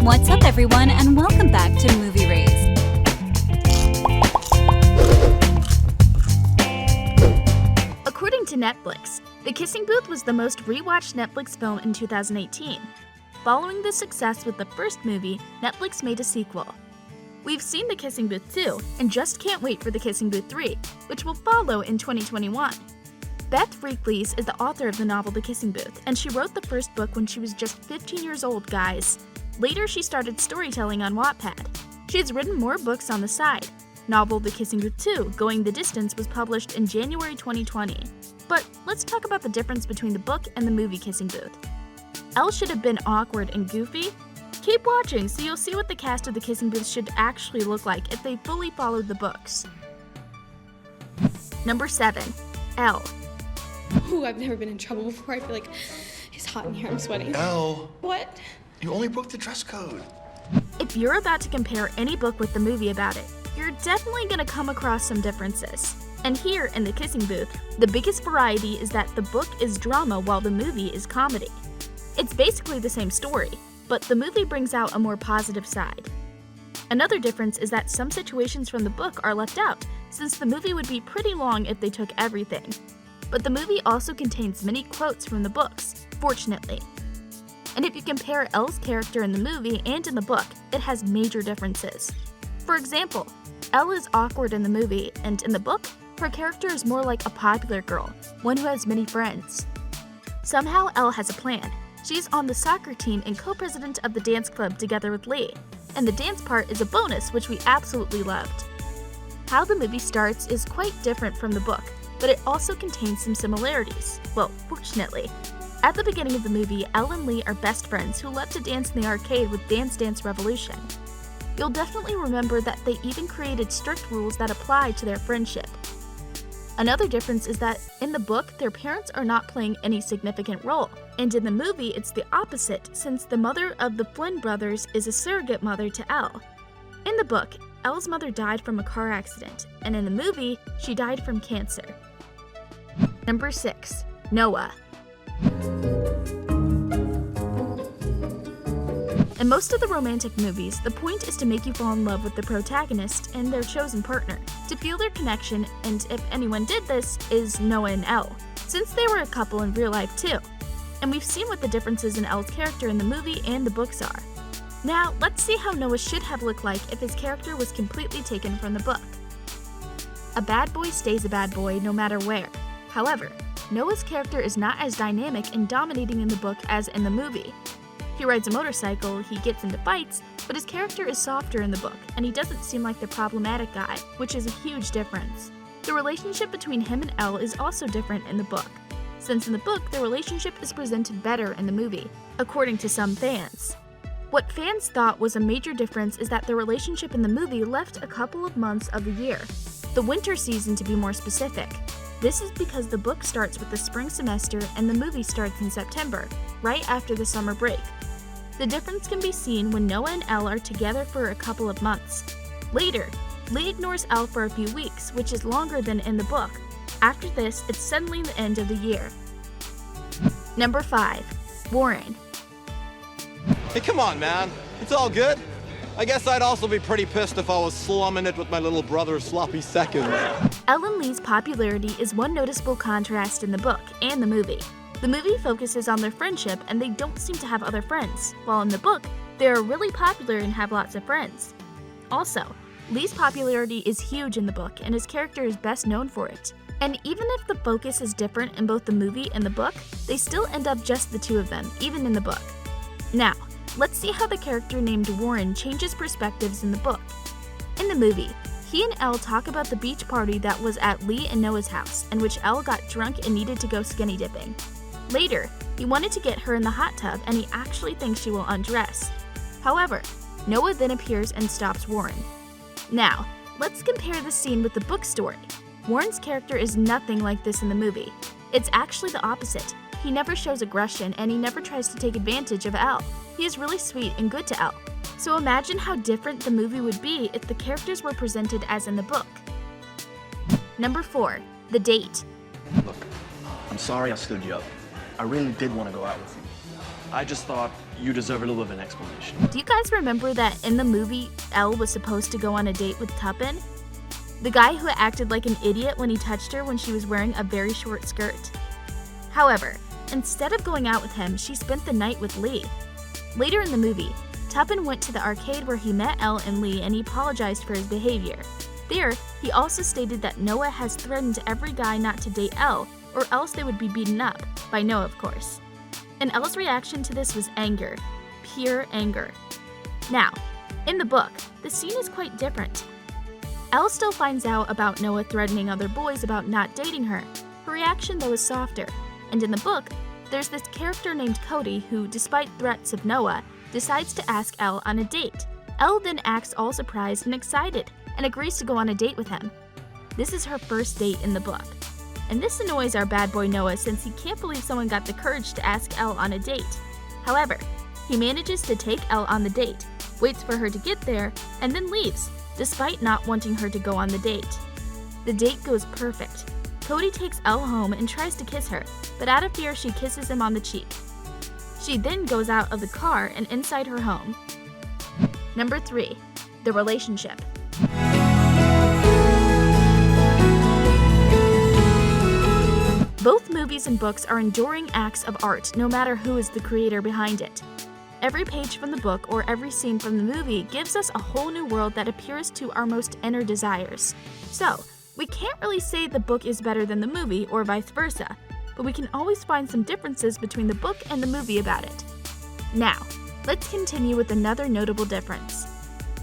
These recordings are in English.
What's up, everyone, and welcome back to Movie Raised. According to Netflix, The Kissing Booth was the most rewatched Netflix film in 2018. Following the success with the first movie, Netflix made a sequel. We've seen The Kissing Booth 2, and just can't wait for The Kissing Booth 3, which will follow in 2021. Beth Reekles is the author of the novel The Kissing Booth, and she wrote the first book when she was just 15 years old, guys. Later, she started storytelling on Wattpad. She has written more books on the side. Novel The Kissing Booth 2, Going the Distance, was published in January 2020. But let's talk about the difference between the book and the movie Kissing Booth. Elle should have been awkward and goofy. Keep watching so you'll see what the cast of The Kissing Booth should actually look like if they fully followed the books. Number 7. Elle. Ooh, I've never been in trouble before. I feel like it's hot in here. I'm sweating. Elle. What? You only broke the dress code. If you're about to compare any book with the movie about it, you're definitely going to come across some differences. And here in The Kissing Booth, the biggest variety is that the book is drama while the movie is comedy. It's basically the same story, but the movie brings out a more positive side. Another difference is that some situations from the book are left out, since the movie would be pretty long if they took everything. But the movie also contains many quotes from the books, fortunately. And if you compare Elle's character in the movie and in the book, it has major differences. For example, Elle is awkward in the movie, and in the book, her character is more like a popular girl, one who has many friends. Somehow Elle has a plan. She's on the soccer team and co-president of the dance club together with Lee, and the dance part is a bonus which we absolutely loved. How the movie starts is quite different from the book, but it also contains some similarities. Well, fortunately. At the beginning of the movie, Elle and Lee are best friends who love to dance in the arcade with Dance Dance Revolution. You'll definitely remember that they even created strict rules that apply to their friendship. Another difference is that in the book, their parents are not playing any significant role, and in the movie, it's the opposite since the mother of the Flynn brothers is a surrogate mother to Elle. In the book, Elle's mother died from a car accident, and in the movie, she died from cancer. Number 6. Noah. In most of the romantic movies, the point is to make you fall in love with the protagonist and their chosen partner, to feel their connection, and if anyone did this, is Noah and Elle, since they were a couple in real life too. And we've seen what the differences in Elle's character in the movie and the books are. Now, let's see how Noah should have looked like if his character was completely taken from the book. A bad boy stays a bad boy no matter where. However, Noah's character is not as dynamic and dominating in the book as in the movie. He rides a motorcycle, he gets into fights, but his character is softer in the book, and he doesn't seem like the problematic guy, which is a huge difference. The relationship between him and Elle is also different in the book, since in the book, the relationship is presented better in the movie, according to some fans. What fans thought was a major difference is that the relationship in the movie left a couple of months of the year, the winter season to be more specific. This is because the book starts with the spring semester and the movie starts in September, right after the summer break. The difference can be seen when Noah and Elle are together for a couple of months. Later, Lee ignores Elle for a few weeks, which is longer than in the book. After this, it's suddenly the end of the year. Number 5. Warren. Hey, come on, man. It's all good. I guess I'd also be pretty pissed if I was slumming it with my little brother's sloppy seconds. Elle and Lee's popularity is one noticeable contrast in the book and the movie. The movie focuses on their friendship and they don't seem to have other friends, while in the book, they are really popular and have lots of friends. Also, Lee's popularity is huge in the book and his character is best known for it. And even if the focus is different in both the movie and the book, they still end up just the two of them, even in the book. Now, let's see how the character named Warren changes perspectives in the book. In the movie, he and Elle talk about the beach party that was at Lee and Noah's house, in which Elle got drunk and needed to go skinny dipping. Later, he wanted to get her in the hot tub and he actually thinks she will undress. However, Noah then appears and stops Warren. Now, let's compare the scene with the book story. Warren's character is nothing like this in the movie. It's actually the opposite. He never shows aggression and he never tries to take advantage of Elle. He is really sweet and good to Elle. So imagine how different the movie would be if the characters were presented as in the book. Number 4. The Date. Look, I'm sorry I stood you up. I really did want to go out with you. I just thought You deserve a little bit of an explanation. Do you guys remember that in the movie, Elle was supposed to go on a date with Tuppen? The guy who acted like an idiot when he touched her when she was wearing a very short skirt. However, instead of going out with him, she spent the night with Lee. Later in the movie, Tuppen went to the arcade where he met Elle and Lee and he apologized for his behavior. There, he also stated that Noah has threatened every guy not to date Elle, or else they would be beaten up, by Noah of course. And Elle's reaction to this was anger, pure anger. Now, in the book, the scene is quite different. Elle still finds out about Noah threatening other boys about not dating her. Her reaction though is softer, and in the book, there's this character named Cody who, despite threats of Noah, decides to ask Elle on a date. Elle then acts all surprised and excited, and agrees to go on a date with him. This is her first date in the book. And this annoys our bad boy Noah since he can't believe someone got the courage to ask Elle on a date. However, he manages to take Elle on the date, waits for her to get there, and then leaves, despite not wanting her to go on the date. The date goes perfect. Cody takes Elle home and tries to kiss her, but out of fear she kisses him on the cheek. She then goes out of the car and inside her home. Number 3. The relationship. Both movies and books are enduring acts of art, no matter who is the creator behind it. Every page from the book or every scene from the movie gives us a whole new world that appeals to our most inner desires. So, we can't really say the book is better than the movie or vice versa, but we can always find some differences between the book and the movie about it. Now, let's continue with another notable difference.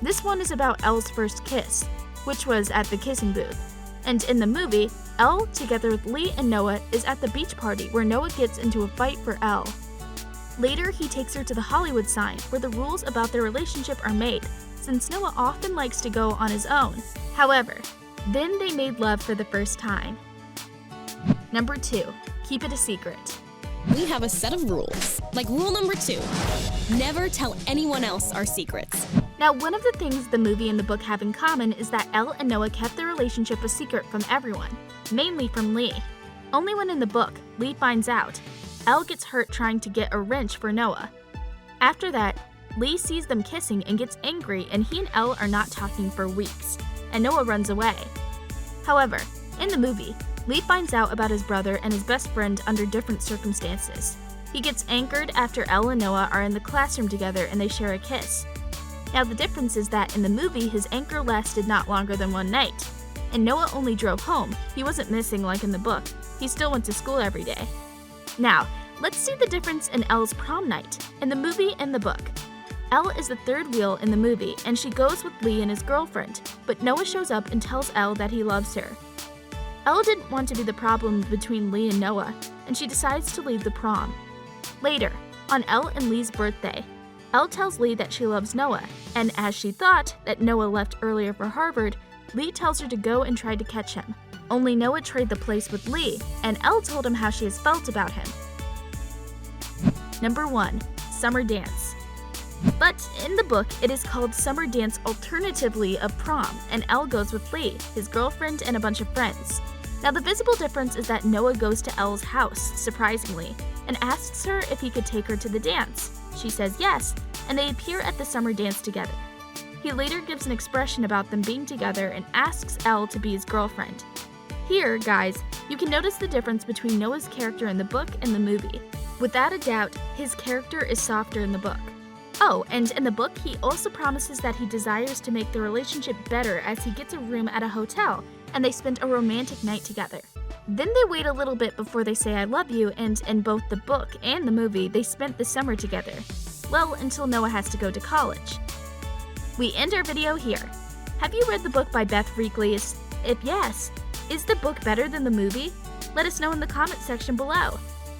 This one is about Elle's first kiss, which was at the kissing booth. And in the movie, Elle, together with Lee and Noah, is at the beach party where Noah gets into a fight for Elle. Later, he takes her to the Hollywood sign where the rules about their relationship are made, since Noah often likes to go on his own. However, then they made love for the first time. Number 2. Keep it a secret. We have a set of rules. Like rule number 2, never tell anyone else our secrets. Now, one of the things the movie and the book have in common is that Elle and Noah kept their relationship a secret from everyone, mainly from Lee. Only when in the book, Lee finds out, Elle gets hurt trying to get a wrench for Noah. After that, Lee sees them kissing and gets angry, and he and Elle are not talking for weeks, and Noah runs away. However, in the movie, Lee finds out about his brother and his best friend under different circumstances. He gets angered after Elle and Noah are in the classroom together and they share a kiss. Now the difference is that in the movie, his anger lasted not longer than one night, and Noah only drove home. He wasn't missing like in the book. He still went to school every day. Now, let's see the difference in Elle's prom night, in the movie and the book. Elle is the third wheel in the movie, and she goes with Lee and his girlfriend, but Noah shows up and tells Elle that he loves her. Elle didn't want to be the problem between Lee and Noah, and she decides to leave the prom. Later, on Elle and Lee's birthday, Elle tells Lee that she loves Noah, and as she thought that Noah left earlier for Harvard, Lee tells her to go and try to catch him. Only Noah traded the place with Lee, and Elle told him how she has felt about him. Number 1. Summer Dance. But in the book, it is called Summer Dance alternatively of prom, and Elle goes with Lee, his girlfriend, and a bunch of friends. Now the visible difference is that Noah goes to Elle's house, surprisingly, and asks her if he could take her to the dance. She says yes, and they appear at the summer dance together. He later gives an expression about them being together and asks Elle to be his girlfriend. Here, guys, you can notice the difference between Noah's character in the book and the movie. Without a doubt, his character is softer in the book. Oh, and in the book, he also promises that he desires to make the relationship better as he gets a room at a hotel, and they spend a romantic night together. Then they wait a little bit before they say I love you, and in both the book and the movie, they spent the summer together. Well, until Noah has to go to college. We end our video here. Have you read the book by Beth Reekles? If yes, is the book better than the movie? Let us know in the comment section below.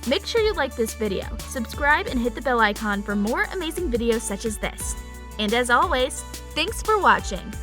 Make sure you like this video, subscribe, and hit the bell icon for more amazing videos such as this. And as always, thanks for watching!